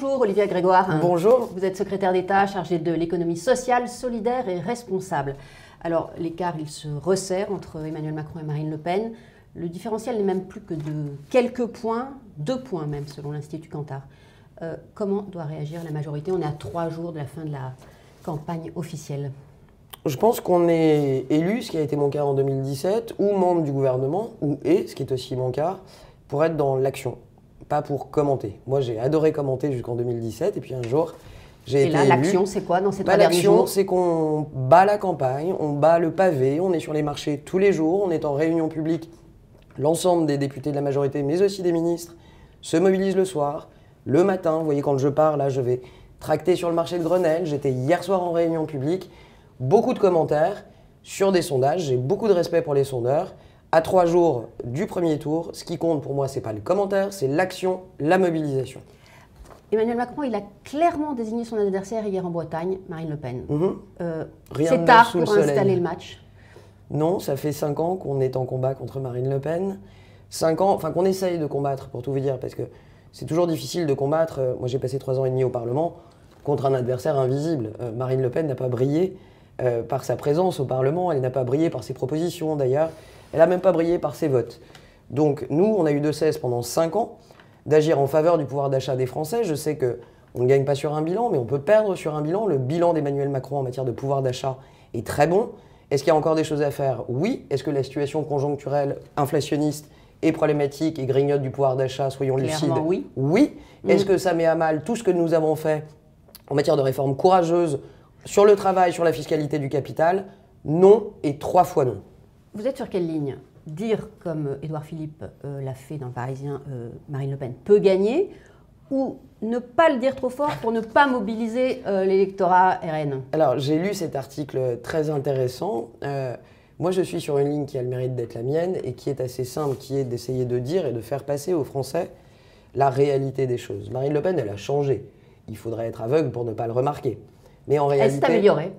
Bonjour Olivia Grégoire. Bonjour. Vous êtes secrétaire d'État chargé de l'économie sociale, solidaire et responsable. Alors l'écart il se resserre entre Emmanuel Macron et Marine Le Pen. Le différentiel n'est même plus que de quelques points, 2 points même selon l'Institut Kantar. Comment doit réagir la majorité? On est à 3 jours de la fin de la campagne officielle. Je pense qu'on est élu, ce qui a été mon cas en 2017, ou membre du gouvernement, ou ce qui est aussi mon cas, pour être dans l'action, pas pour commenter. Moi, j'ai adoré commenter jusqu'en 2017, et puis un jour, j'ai été élu. Et là, l'action, c'est quoi dans ces 3 derniers jours? L'action, c'est qu'on bat la campagne, on bat le pavé, on est sur les marchés tous les jours, on est en réunion publique. L'ensemble des députés de la majorité, mais aussi des ministres, se mobilisent le soir, le matin. Vous voyez, quand je pars, là, je vais tracter sur le marché de Grenelle. J'étais hier soir en réunion publique. Beaucoup de commentaires sur des sondages. J'ai beaucoup de respect pour les sondeurs. À 3 jours du premier tour, ce qui compte pour moi, ce n'est pas le commentaire, c'est l'action, la mobilisation. Emmanuel Macron, il a clairement désigné son adversaire hier en Bretagne, Marine Le Pen. C'est tard pour installer le match. Non, ça fait 5 ans qu'on est en combat contre Marine Le Pen. 5 ans, enfin qu'on essaye de combattre, pour tout vous dire, parce que c'est toujours difficile de combattre. Moi, j'ai passé 3 ans et demi au Parlement contre un adversaire invisible. Marine Le Pen n'a pas brillé par sa présence au Parlement, elle n'a pas brillé par ses propositions d'ailleurs, elle n'a même pas brillé par ses votes. Donc nous, on a eu de cesse pendant 5 ans d'agir en faveur du pouvoir d'achat des Français. Je sais qu'on ne gagne pas sur un bilan, mais on peut perdre sur un bilan. Le bilan d'Emmanuel Macron en matière de pouvoir d'achat est très bon. Est-ce qu'il y a encore des choses à faire? Oui. Est-ce que la situation conjoncturelle inflationniste est problématique et grignote du pouvoir d'achat? Soyons lucides. Oui. Oui. Est-ce que ça met à mal tout ce que nous avons fait en matière de réformes courageuses sur le travail, sur la fiscalité du capital? Non, et 3 fois non. Vous êtes sur quelle ligne? Dire, comme Édouard Philippe l'a fait dans le Parisien, Marine Le Pen peut gagner, ou ne pas le dire trop fort pour ne pas mobiliser l'électorat RN? Alors, j'ai lu cet article très intéressant. Moi, je suis sur une ligne qui a le mérite d'être la mienne et qui est assez simple, qui est d'essayer de dire et de faire passer aux Français la réalité des choses. Marine Le Pen, elle a changé. Il faudrait être aveugle pour ne pas le remarquer. Mais en réalité, elle s'est améliorée.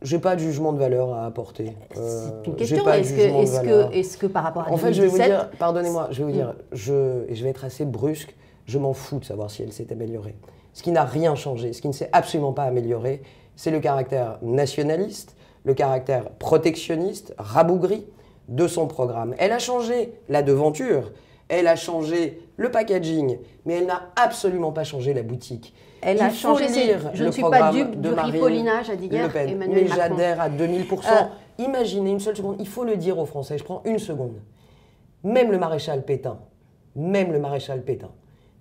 J'ai pas de jugement de valeur à apporter. C'est une question. Est-ce que par rapport à 2017... En fait, je vais vous dire, pardonnez-moi, je vais vous dire, et je vais être assez brusque, je m'en fous de savoir si elle s'est améliorée. Ce qui n'a rien changé, ce qui ne s'est absolument pas amélioré, c'est le caractère nationaliste, le caractère protectionniste, rabougri de son programme. Elle a changé la devanture, elle a changé le packaging, mais elle n'a absolument pas changé la boutique. Elle a changé, je ne suis pas dupe du ripollinage, a dit hier Emmanuel Macron. Mais j'adhère à 2000%. Imaginez une seule seconde, il faut le dire aux Français, je prends une seconde. Même le maréchal Pétain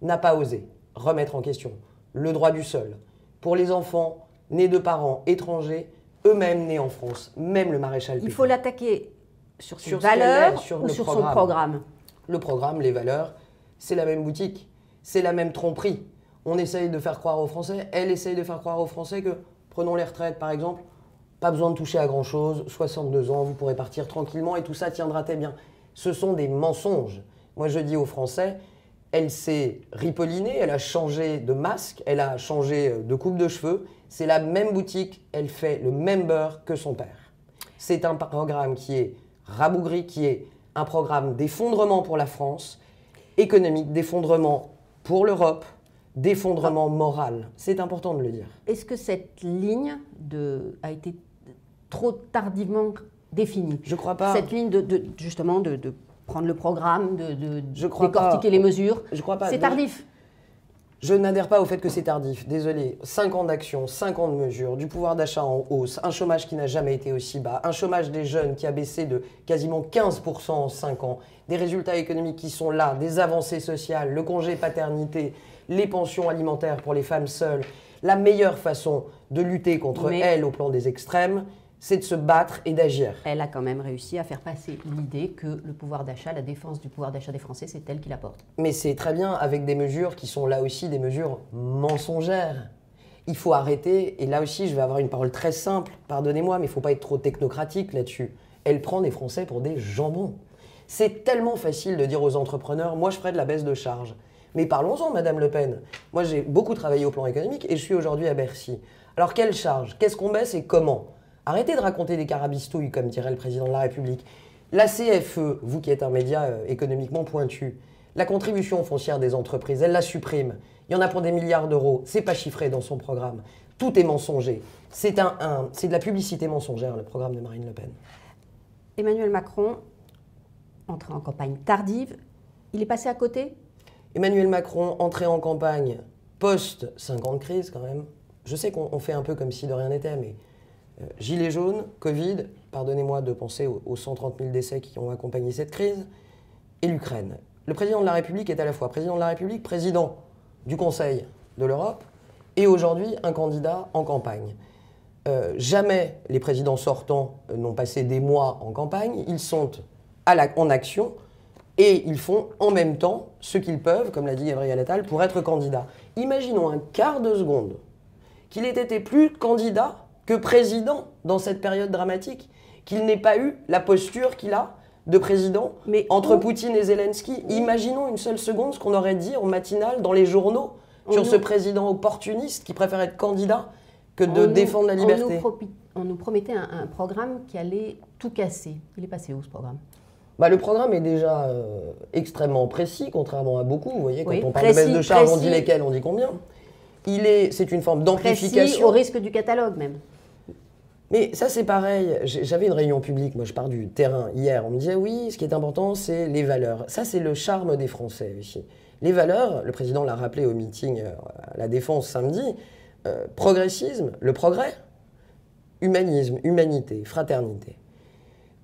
n'a pas osé remettre en question le droit du sol pour les enfants nés de parents étrangers, eux-mêmes nés en France. Même le maréchal Pétain. Il faut l'attaquer sur ses valeurs ou sur son programme? Le programme, les valeurs, c'est la même boutique, c'est la même tromperie. On essaye de faire croire aux Français, elle essaye de faire croire aux Français que, prenons les retraites par exemple, pas besoin de toucher à grand-chose, 62 ans, vous pourrez partir tranquillement et tout ça tiendra très bien. Ce sont des mensonges. Moi je dis aux Français, elle s'est ripollinée, elle a changé de masque, elle a changé de coupe de cheveux, c'est la même boutique, elle fait le même beurre que son père. C'est un programme qui est rabougri, qui est un programme d'effondrement pour la France, économique, d'effondrement pour l'Europe, d'effondrement moral. C'est important de le dire. Est-ce que cette ligne a été trop tardivement définie? Je ne crois pas. Cette ligne justement de prendre le programme, de décortiquer les mesures, je crois pas. C'est tardif. Je n'adhère pas au fait que c'est tardif. Désolé. 5 ans d'action, 5 ans de mesures, du pouvoir d'achat en hausse, un chômage qui n'a jamais été aussi bas, un chômage des jeunes qui a baissé de quasiment 15% en 5 ans, des résultats économiques qui sont là, des avancées sociales, le congé paternité, les pensions alimentaires pour les femmes seules. La meilleure façon de lutter contre elle au plan des extrêmes, c'est de se battre et d'agir. Elle a quand même réussi à faire passer l'idée que le pouvoir d'achat, la défense du pouvoir d'achat des Français, c'est elle qui la porte. Mais c'est très bien avec des mesures qui sont là aussi des mesures mensongères. Il faut arrêter, et là aussi je vais avoir une parole très simple, pardonnez-moi, mais il ne faut pas être trop technocratique là-dessus. Elle prend des Français pour des jambons. C'est tellement facile de dire aux entrepreneurs, moi je ferai de la baisse de charges. Mais parlons-en, Madame Le Pen. Moi j'ai beaucoup travaillé au plan économique et je suis aujourd'hui à Bercy. Alors quelle charge? Qu'est-ce qu'on baisse et comment? Arrêtez de raconter des carabistouilles, comme dirait le président de la République. La CFE, vous qui êtes un média économiquement pointu, La contribution foncière des entreprises, elle la supprime. Il y en a pour des milliards d'euros. C'est pas chiffré dans son programme. Tout est mensonger. C'est de la publicité mensongère, le programme de Marine Le Pen. Emmanuel Macron, entré en campagne tardive, il est passé à côté? Emmanuel Macron, entré en campagne post 5 ans de crise quand même. Je sais qu'on fait un peu comme si de rien n'était, mais gilets jaunes, Covid, pardonnez-moi de penser aux 130 000 décès qui ont accompagné cette crise, et l'Ukraine. Le président de la République est à la fois président de la République, président du Conseil de l'Europe, et aujourd'hui un candidat en campagne. Jamais les présidents sortants n'ont passé des mois en campagne, ils sont en action et ils font en même temps ce qu'ils peuvent, comme l'a dit Gabriel Attal, pour être candidat. Imaginons un quart de seconde qu'il ait été plus candidat que président dans cette période dramatique, qu'il n'ait pas eu la posture qu'il a de président entre Poutine et Zelensky. Imaginons une seule seconde ce qu'on aurait dit en matinale dans les journaux sur ce président opportuniste qui préfère être candidat que de défendre la liberté. On nous promettait un programme qui allait tout casser. Il est passé où ce programme? Le programme est déjà extrêmement précis, contrairement à beaucoup. Vous voyez, quand on parle de baisse de charges, on dit lesquels, on dit combien. C'est une forme d'amplification. Précis, au risque du catalogue même. Mais ça, c'est pareil. J'avais une réunion publique, moi je pars du terrain hier. On me disait, oui, ce qui est important, c'est les valeurs. Ça, c'est le charme des Français ici. Les valeurs, le président l'a rappelé au meeting à la Défense samedi, progressisme, le progrès, humanisme, humanité, fraternité.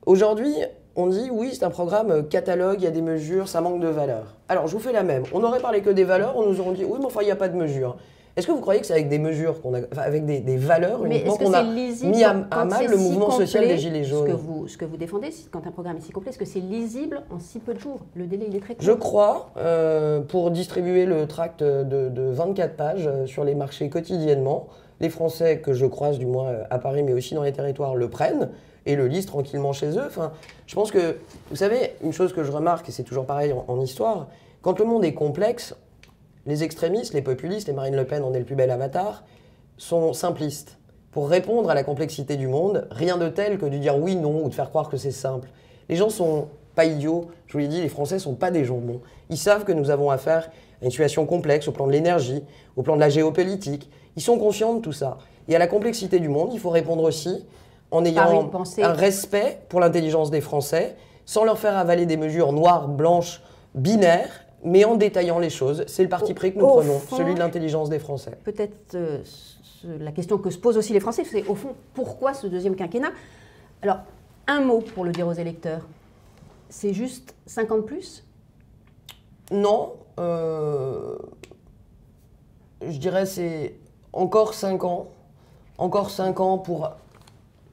Aujourd'hui, on dit, oui, c'est un programme catalogue, il y a des mesures, ça manque de valeurs. Alors, je vous fais la même. On n'aurait parlé que des valeurs, on nous aurait dit, oui, mais enfin, il n'y a pas de mesures. Est-ce que vous croyez que c'est avec des mesures, avec des valeurs uniquement qu'on a mis à mal le mouvement social des Gilets jaunes? Ce que vous défendez, quand un programme est si complet, est-ce que c'est lisible en si peu de jours? Le délai, il est très court. Je crois, pour distribuer le tract de 24 pages sur les marchés quotidiennement, les Français que je croise, du moins à Paris, mais aussi dans les territoires, le prennent et le lisent tranquillement chez eux. Enfin, je pense que, vous savez, une chose que je remarque, et c'est toujours pareil en histoire, quand le monde est complexe, les extrémistes, les populistes, et Marine Le Pen en est le plus bel avatar, sont simplistes. Pour répondre à la complexité du monde, rien de tel que de dire oui, non, ou de faire croire que c'est simple. Les gens sont pas idiots, je vous l'ai dit, les Français sont pas des jambons. Ils savent que nous avons affaire à une situation complexe au plan de l'énergie, au plan de la géopolitique. Ils sont conscients de tout ça. Et à la complexité du monde, il faut répondre aussi en ayant un respect pour l'intelligence des Français, sans leur faire avaler des mesures noires, blanches, binaires, mais en détaillant les choses. C'est le parti pris que nous prenons, celui de l'intelligence des Français. Peut-être la question que se posent aussi les Français, c'est au fond, pourquoi ce deuxième quinquennat? Alors, un mot pour le dire aux électeurs, c'est juste 5 ans de plus? Non, je dirais c'est encore 5 ans. Encore 5 ans pour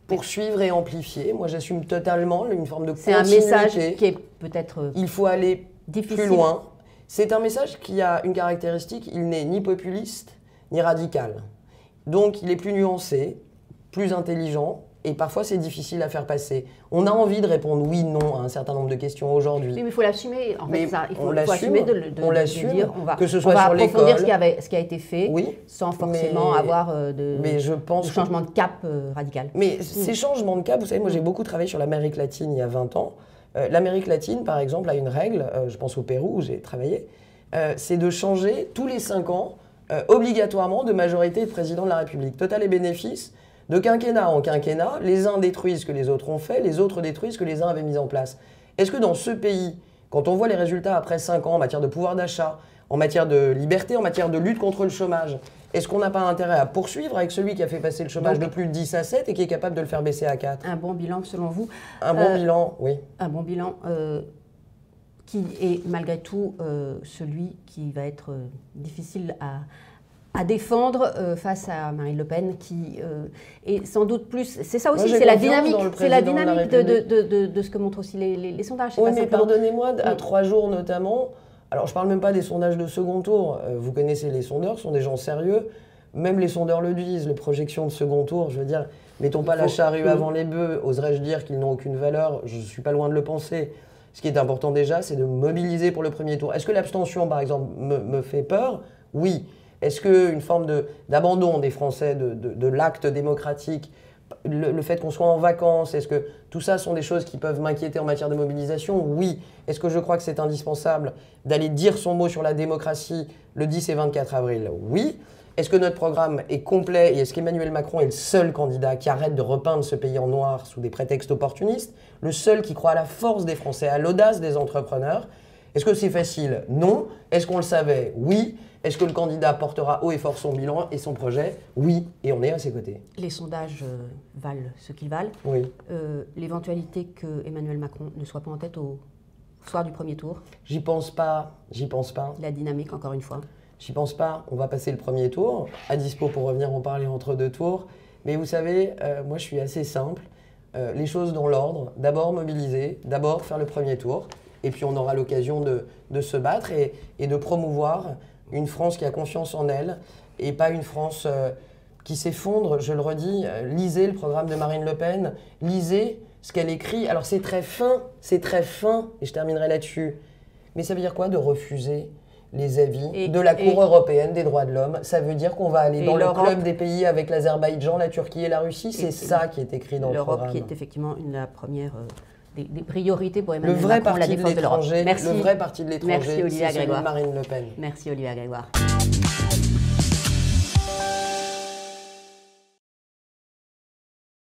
poursuivre et amplifier. Moi, j'assume totalement une forme de continuité. C'est un message qui est peut-être il faut aller plus loin. C'est un message qui a une caractéristique, il n'est ni populiste ni radical. Donc il est plus nuancé, plus intelligent, et parfois c'est difficile à faire passer. On a envie de répondre oui, non à un certain nombre de questions aujourd'hui. Oui, mais il faut l'assumer. En fait, ça, il faut assumer de dire que ce soit sur l'école, approfondir ce qui a été fait, oui, sans forcément avoir de changement de cap radical. Mais ces changements de cap, vous savez, moi j'ai beaucoup travaillé sur l'Amérique latine il y a 20 ans. L'Amérique latine, par exemple, a une règle, je pense au Pérou où j'ai travaillé, c'est de changer tous les 5 ans, obligatoirement, de majorité de président de la République. Total et bénéfice, de quinquennat en quinquennat, les uns détruisent ce que les autres ont fait, les autres détruisent ce que les uns avaient mis en place. Est-ce que dans ce pays, quand on voit les résultats après 5 ans en matière de pouvoir d'achat, en matière de liberté, en matière de lutte contre le chômage, est-ce qu'on n'a pas intérêt à poursuivre avec celui qui a fait passer le chômage de plus de 10 à 7 et qui est capable de le faire baisser à 4? Un bon bilan selon vous? Un bon bilan, oui. Un bon bilan qui est malgré tout celui qui va être difficile à défendre face à Marine Le Pen, qui est sans doute plus... C'est ça aussi, c'est la dynamique de ce que montrent aussi les sondages. Oui, mais pardonnez-moi, à 3 jours notamment... Alors, je ne parle même pas des sondages de second tour. Vous connaissez les sondeurs, ce sont des gens sérieux. Même les sondeurs le disent, les projections de second tour, je veux dire, mettons pas la charrue avant les bœufs. Oserais-je dire qu'ils n'ont aucune valeur? Je ne suis pas loin de le penser. Ce qui est important déjà, c'est de mobiliser pour le premier tour. Est-ce que l'abstention, par exemple, me fait peur? Oui. Est-ce qu'une forme d'abandon des Français de l'acte démocratique le fait qu'on soit en vacances, est-ce que tout ça sont des choses qui peuvent m'inquiéter en matière de mobilisation? Oui. Est-ce que je crois que c'est indispensable d'aller dire son mot sur la démocratie le 10 et 24 avril? Oui. Est-ce que notre programme est complet et est-ce qu'Emmanuel Macron est le seul candidat qui arrête de repeindre ce pays en noir sous des prétextes opportunistes? Le seul qui croit à la force des Français, à l'audace des entrepreneurs? Est-ce que c'est facile? Non. Est-ce qu'on le savait? Oui. Est-ce que le candidat portera haut et fort son bilan et son projet? Oui. Et on est à ses côtés. Les sondages valent ce qu'ils valent. Oui. L'éventualité que Emmanuel Macron ne soit pas en tête au soir du premier tour? J'y pense pas. J'y pense pas. La dynamique, encore une fois. J'y pense pas. On va passer le premier tour. À dispo pour revenir en parler entre deux tours. Mais vous savez, moi je suis assez simple. Les choses dans l'ordre. D'abord mobiliser. D'abord faire le premier tour. Et puis on aura l'occasion de se battre et de promouvoir une France qui a confiance en elle et pas une France qui s'effondre. Je le redis, lisez le programme de Marine Le Pen, lisez ce qu'elle écrit. Alors c'est très fin, et je terminerai là-dessus. Mais ça veut dire quoi de refuser les avis de la Cour européenne des droits de l'homme? Ça veut dire qu'on va aller dans le club des pays avec l'Azerbaïdjan, la Turquie et la Russie? C'est ça qui est écrit dans le programme. L'Europe qui est effectivement la première... Des priorités pour Emmanuel Macron, Macron, la défense de l'Europe. Le vrai parti de l'étranger, c'est celui de Marine Le Pen. Merci Olivier Grégoire.